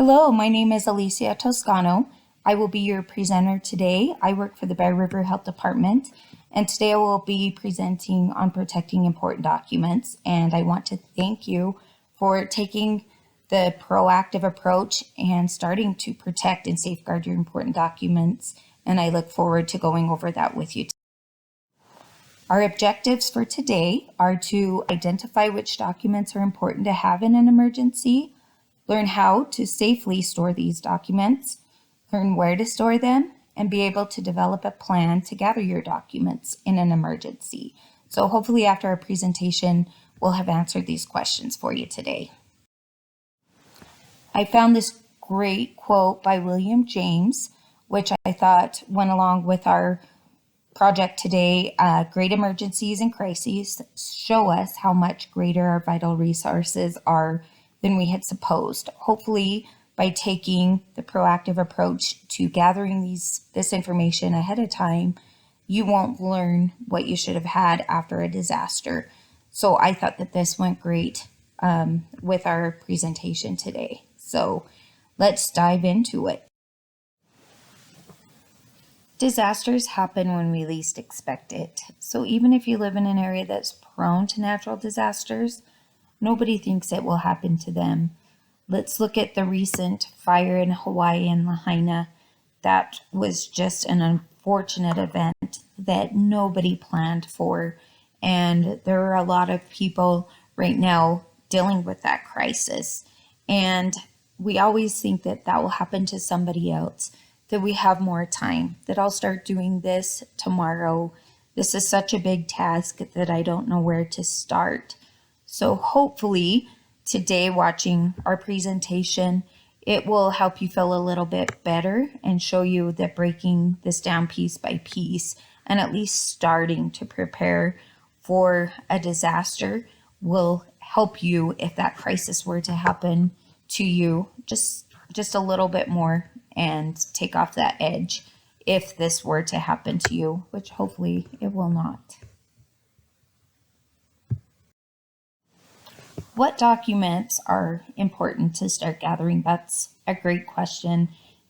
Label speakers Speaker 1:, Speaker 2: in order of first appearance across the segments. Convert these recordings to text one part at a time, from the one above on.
Speaker 1: Hello, my name is Alicia Toscano. I will be your presenter today. I work for the Bear River Health Department, and today I will be presenting on protecting important documents. And I want to thank you for taking the proactive approach and starting to protect and safeguard your important documents. And I look forward to going over that with you. Our objectives for today are to identify which documents are important to have in an emergency, learn how to safely store these documents, learn where to store them, and be able to develop a plan to gather your documents in an emergency. So hopefully after our presentation, we'll have answered these questions for you today. I found this great quote by William James, which I thought went along with our project today. Great emergencies and crises show us how much greater our vital resources are than we had supposed. Hopefully, by taking the proactive approach to gathering this information ahead of time, you won't learn what you should have had after a disaster. So I thought that this went great with our presentation today. So let's dive into it. Disasters happen when we least expect it. So even if you live in an area that's prone to natural disasters, nobody thinks it will happen to them. Let's look at the recent fire in Hawaii and Lahaina. That was just an unfortunate event that nobody planned for. And there are a lot of people right now dealing with that crisis. And we always think that that will happen to somebody else, that we have more time, that I'll start doing this tomorrow. This is such a big task that I don't know where to start. So hopefully today, watching our presentation, it will help you feel a little bit better and show you that breaking this down piece by piece and at least starting to prepare for a disaster will help you if that crisis were to happen to you just a little bit more and take off that edge if this were to happen to you, which hopefully it will not. What documents are important to start gathering? That's a great question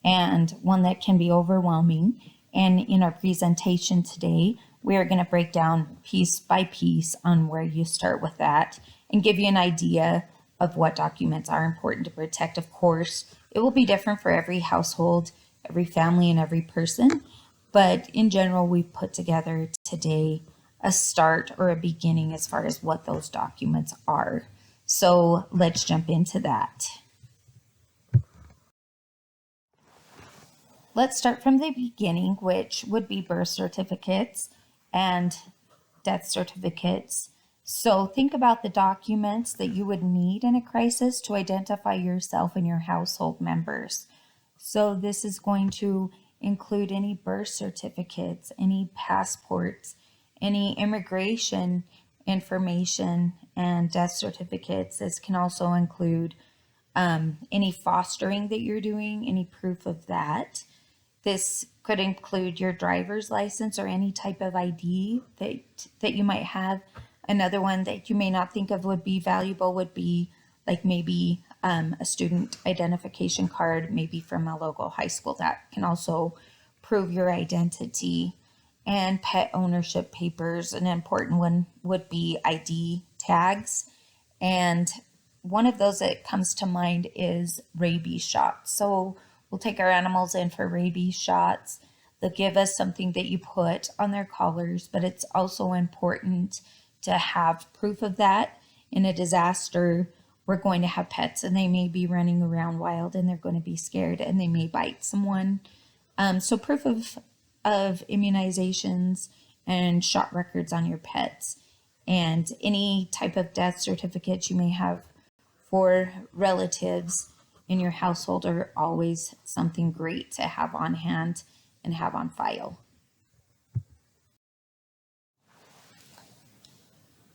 Speaker 1: and one that can be overwhelming. And in our presentation today, we are going to break down piece by piece on where you start with that and give you an idea of what documents are important to protect. Of course, it will be different for every household, every family, and every person. But in general, we've put together today a start or a beginning as far as what those documents are. So let's jump into that. Let's start from the beginning, which would be birth certificates and death certificates. So think about the documents that you would need in a crisis to identify yourself and your household members. So this is going to include any birth certificates, any passports, any immigration information, and death certificates. This can also include any fostering that you're doing, any proof of that. This could include your driver's license or any type of ID that you might have. Another one that you may not think of would be valuable would be like maybe a student identification card, maybe from a local high school. That can also prove your identity. And pet ownership papers. An important one would be ID tags. And one of those that comes to mind is rabies shots. So we'll take our animals in for rabies shots. They'll give us something that you put on their collars, but it's also important to have proof of that. In a disaster, we're going to have pets and they may be running around wild and they're going to be scared and they may bite someone. So proof of immunizations and shot records on your pets, and any type of death certificates you may have for relatives in your household are always something great to have on hand and have on file.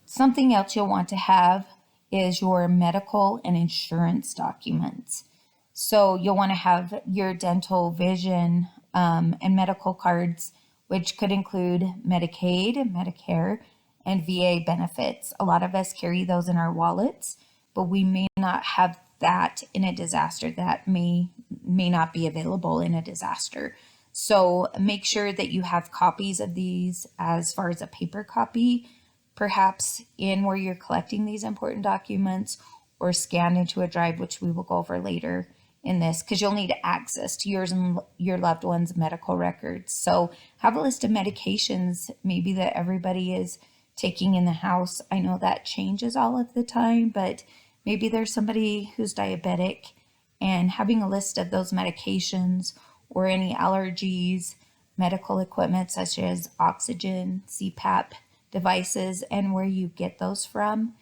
Speaker 1: Something else you'll want to have is your medical and insurance documents. So you'll want to have your dental, vision, and medical cards, which could include Medicaid, Medicare, and VA benefits. A lot of us carry those in our wallets, but we may not have that in a disaster that may not be available in a disaster. So make sure that you have copies of these as far as a paper copy, perhaps in where you're collecting these important documents, or scanned into a drive, which we will go over later in this, because you'll need access to yours and your loved one's medical records. So have a list of medications maybe that everybody is taking in the house. I know that changes all of the time, but maybe there's somebody who's diabetic, and having a list of those medications or any allergies, medical equipment such as oxygen, CPAP devices, and where you get those from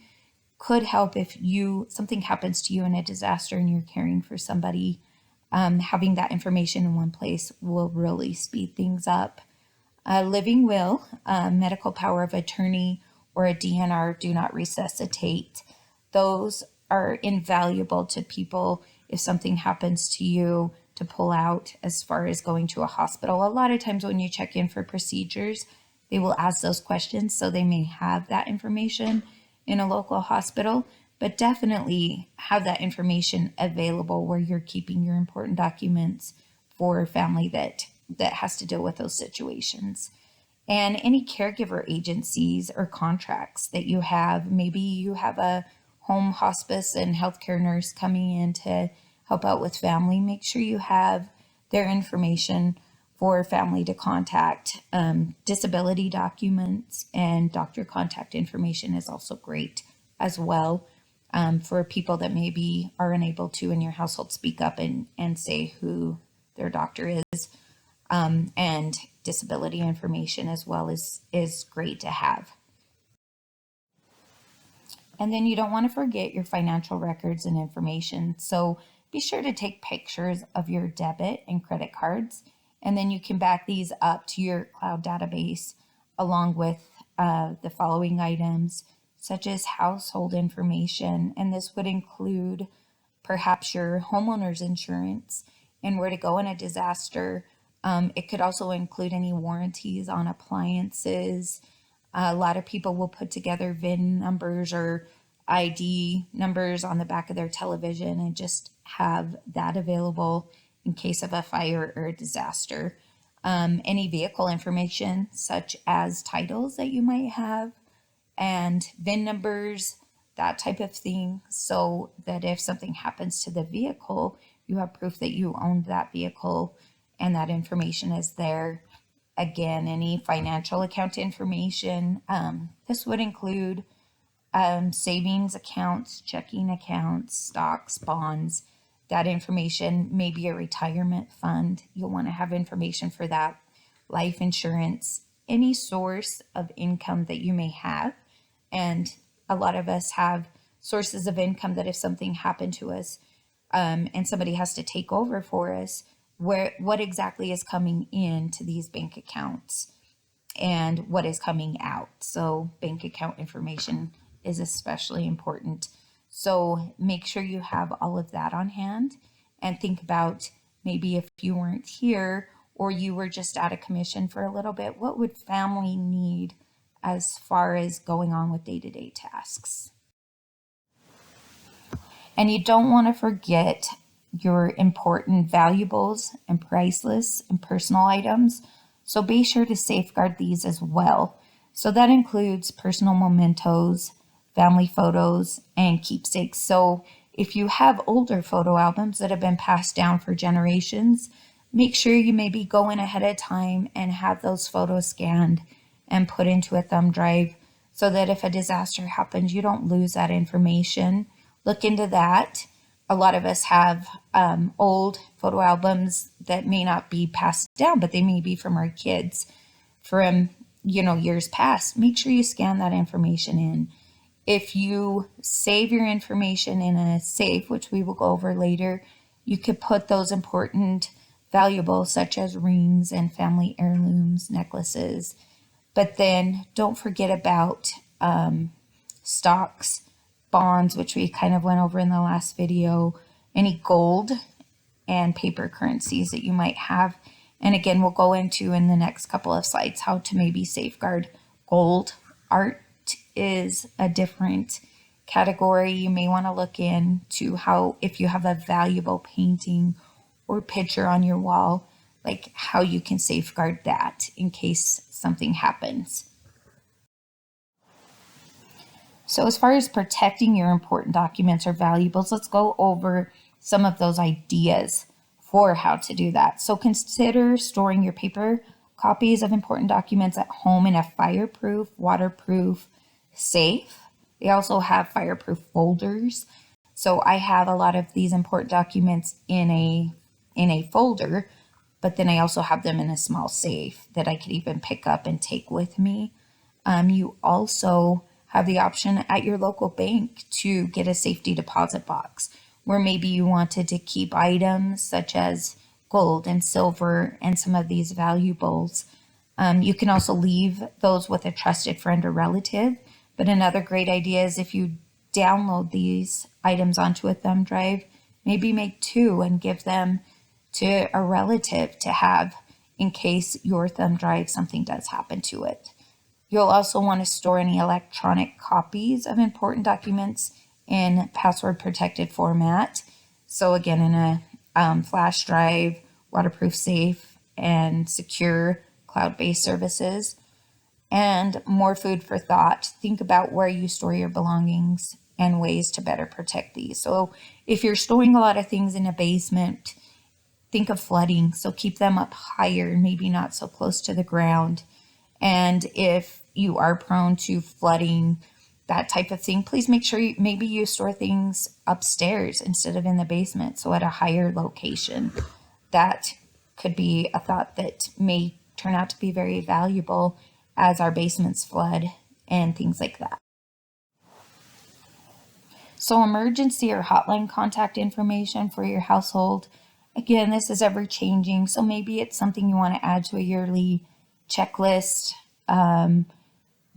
Speaker 1: could help if something happens to you in a disaster and you're caring for somebody. Having that information in one place will really speed things up. A living will, medical power of attorney, or a DNR, do not resuscitate. Those are invaluable to people if something happens to you, to pull out as far as going to a hospital. A lot of times when you check in for procedures, they will ask those questions, so they may have that information in a local hospital, but definitely have that information available where you're keeping your important documents for family that has to deal with those situations. And any caregiver agencies or contracts that you have, maybe you have a home hospice and healthcare nurse coming in to help out with family, make sure you have their information for family to contact. Disability documents and doctor contact information is also great as well, for people that maybe are unable to in your household speak up and say who their doctor is. And disability information as well is great to have. And then you don't want to forget your financial records and information. So be sure to take pictures of your debit and credit cards, and then you can back these up to your cloud database along with the following items, such as household information. And this would include perhaps your homeowner's insurance and where to go in a disaster. It could also include any warranties on appliances. A lot of people will put together VIN numbers or ID numbers on the back of their television and just have that available in case of a fire or a disaster. Any vehicle information, such as titles that you might have, and VIN numbers, that type of thing, so that if something happens to the vehicle, you have proof that you owned that vehicle and that information is there. Again, any financial account information. This would include savings accounts, checking accounts, stocks, bonds. That information may be a retirement fund. You'll want to have information for that. Life insurance, any source of income that you may have. And a lot of us have sources of income that if something happened to us, and somebody has to take over for us, what exactly is coming into these bank accounts and what is coming out. So bank account information is especially important. So make sure you have all of that on hand, and think about maybe if you weren't here or you were just out of commission for a little bit, what would family need as far as going on with day-to-day tasks? And you don't want to forget your important valuables and priceless and personal items. So be sure to safeguard these as well. So that includes personal mementos, family photos, and keepsakes. So if you have older photo albums that have been passed down for generations, make sure you maybe go in ahead of time and have those photos scanned and put into a thumb drive, so that if a disaster happens, you don't lose that information. Look into that. A lot of us have old photo albums that may not be passed down, but they may be from our kids from years past. Make sure you scan that information in. If you save your information in a safe, which we will go over later, you could put those important valuables such as rings and family heirlooms, necklaces. But then don't forget about stocks, bonds, which we kind of went over in the last video, any gold and paper currencies that you might have. And again, we'll go into in the next couple of slides how to maybe safeguard gold. Art is a different category, you may want to look into how, if you have a valuable painting or picture on your wall, like how you can safeguard that in case something happens. So as far as protecting your important documents or valuables, let's go over some of those ideas for how to do that. So consider storing your paper copies of important documents at home in a fireproof, waterproof safe. They also have fireproof folders. So I have a lot of these important documents in a folder, but then I also have them in a small safe that I could even pick up and take with me. You also have the option at your local bank to get a safety deposit box where maybe you wanted to keep items such as gold and silver and some of these valuables. You can also leave those with a trusted friend or relative. But another great idea is if you download these items onto a thumb drive, maybe make two and give them to a relative to have in case your thumb drive, something does happen to it. You'll also want to store any electronic copies of important documents in password protected format. So again, in a flash drive, waterproof safe, and secure cloud-based services. And more food for thought. Think about where you store your belongings and ways to better protect these. So if you're storing a lot of things in a basement, think of flooding. So keep them up higher, maybe not so close to the ground. And if you are prone to flooding, that type of thing, please make sure maybe you store things upstairs instead of in the basement, so at a higher location. That could be a thought that may turn out to be very valuable as our basements flood and things like that. So emergency or hotline contact information for your household. Again, this is ever changing, so maybe it's something you want to add to a yearly checklist.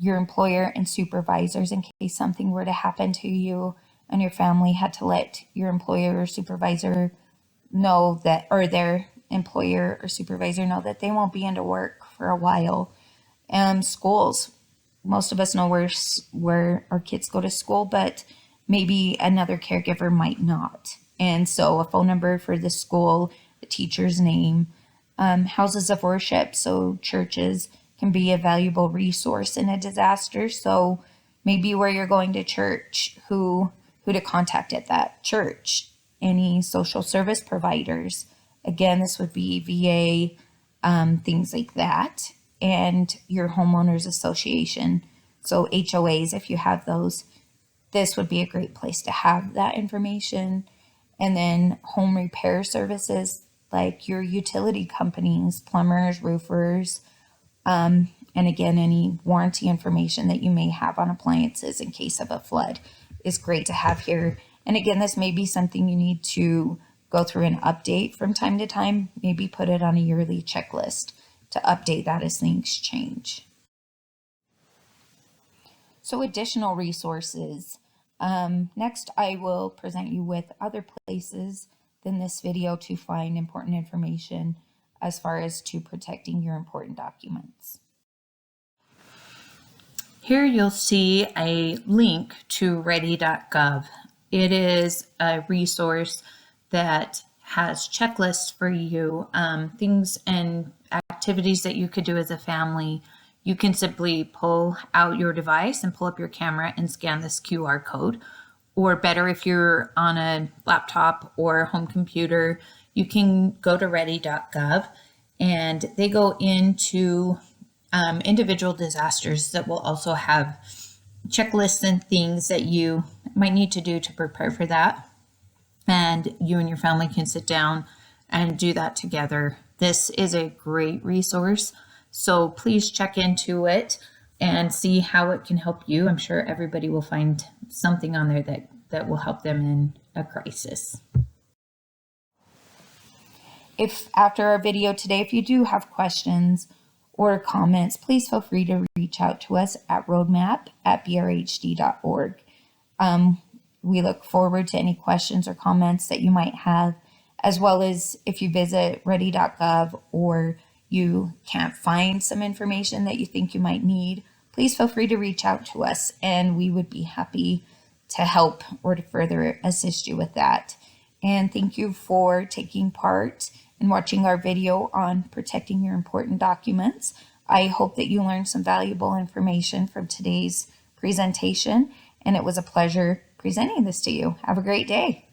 Speaker 1: Your employer and supervisors, in case something were to happen to you and your family had to let your employer or supervisor know that, or their employer or supervisor know that they won't be into work for a while. Schools, most of us know where our kids go to school, but maybe another caregiver might not. And so a phone number for the school, the teacher's name, houses of worship, so churches can be a valuable resource in a disaster. So maybe where you're going to church, who to contact at that church, any social service providers. Again, this would be VA, things like that, and your homeowners association. So HOAs, if you have those, this would be a great place to have that information. And then home repair services like your utility companies, plumbers, roofers, and again, any warranty information that you may have on appliances in case of a flood is great to have here. And again, this may be something you need to go through and update from time to time. Maybe put it on a yearly checklist to update that as things change. So additional resources. Next, I will present you with other places than this video to find important information as far as to protecting your important documents. Here you'll see a link to ready.gov. It is a resource that has checklists for you, things and activities that you could do as a family. You can simply pull out your device and pull up your camera and scan this QR code. Or better, if you're on a laptop or home computer, you can go to ready.gov, and they go into individual disasters that will also have checklists and things that you might need to do to prepare for that. And you and your family can sit down and do that together. This is a great resource, so please check into it and see how it can help you. I'm sure everybody will find something on there that will help them in a crisis. If after our video today, if you do have questions or comments, please feel free to reach out to us at roadmap@brhd.org. We look forward to any questions or comments that you might have, as well as if you visit ready.gov or you can't find some information that you think you might need, please feel free to reach out to us, and we would be happy to help or to further assist you with that. And thank you for taking part and watching our video on protecting your important documents. I hope that you learned some valuable information from today's presentation, and it was a pleasure presenting this to you. Have a great day.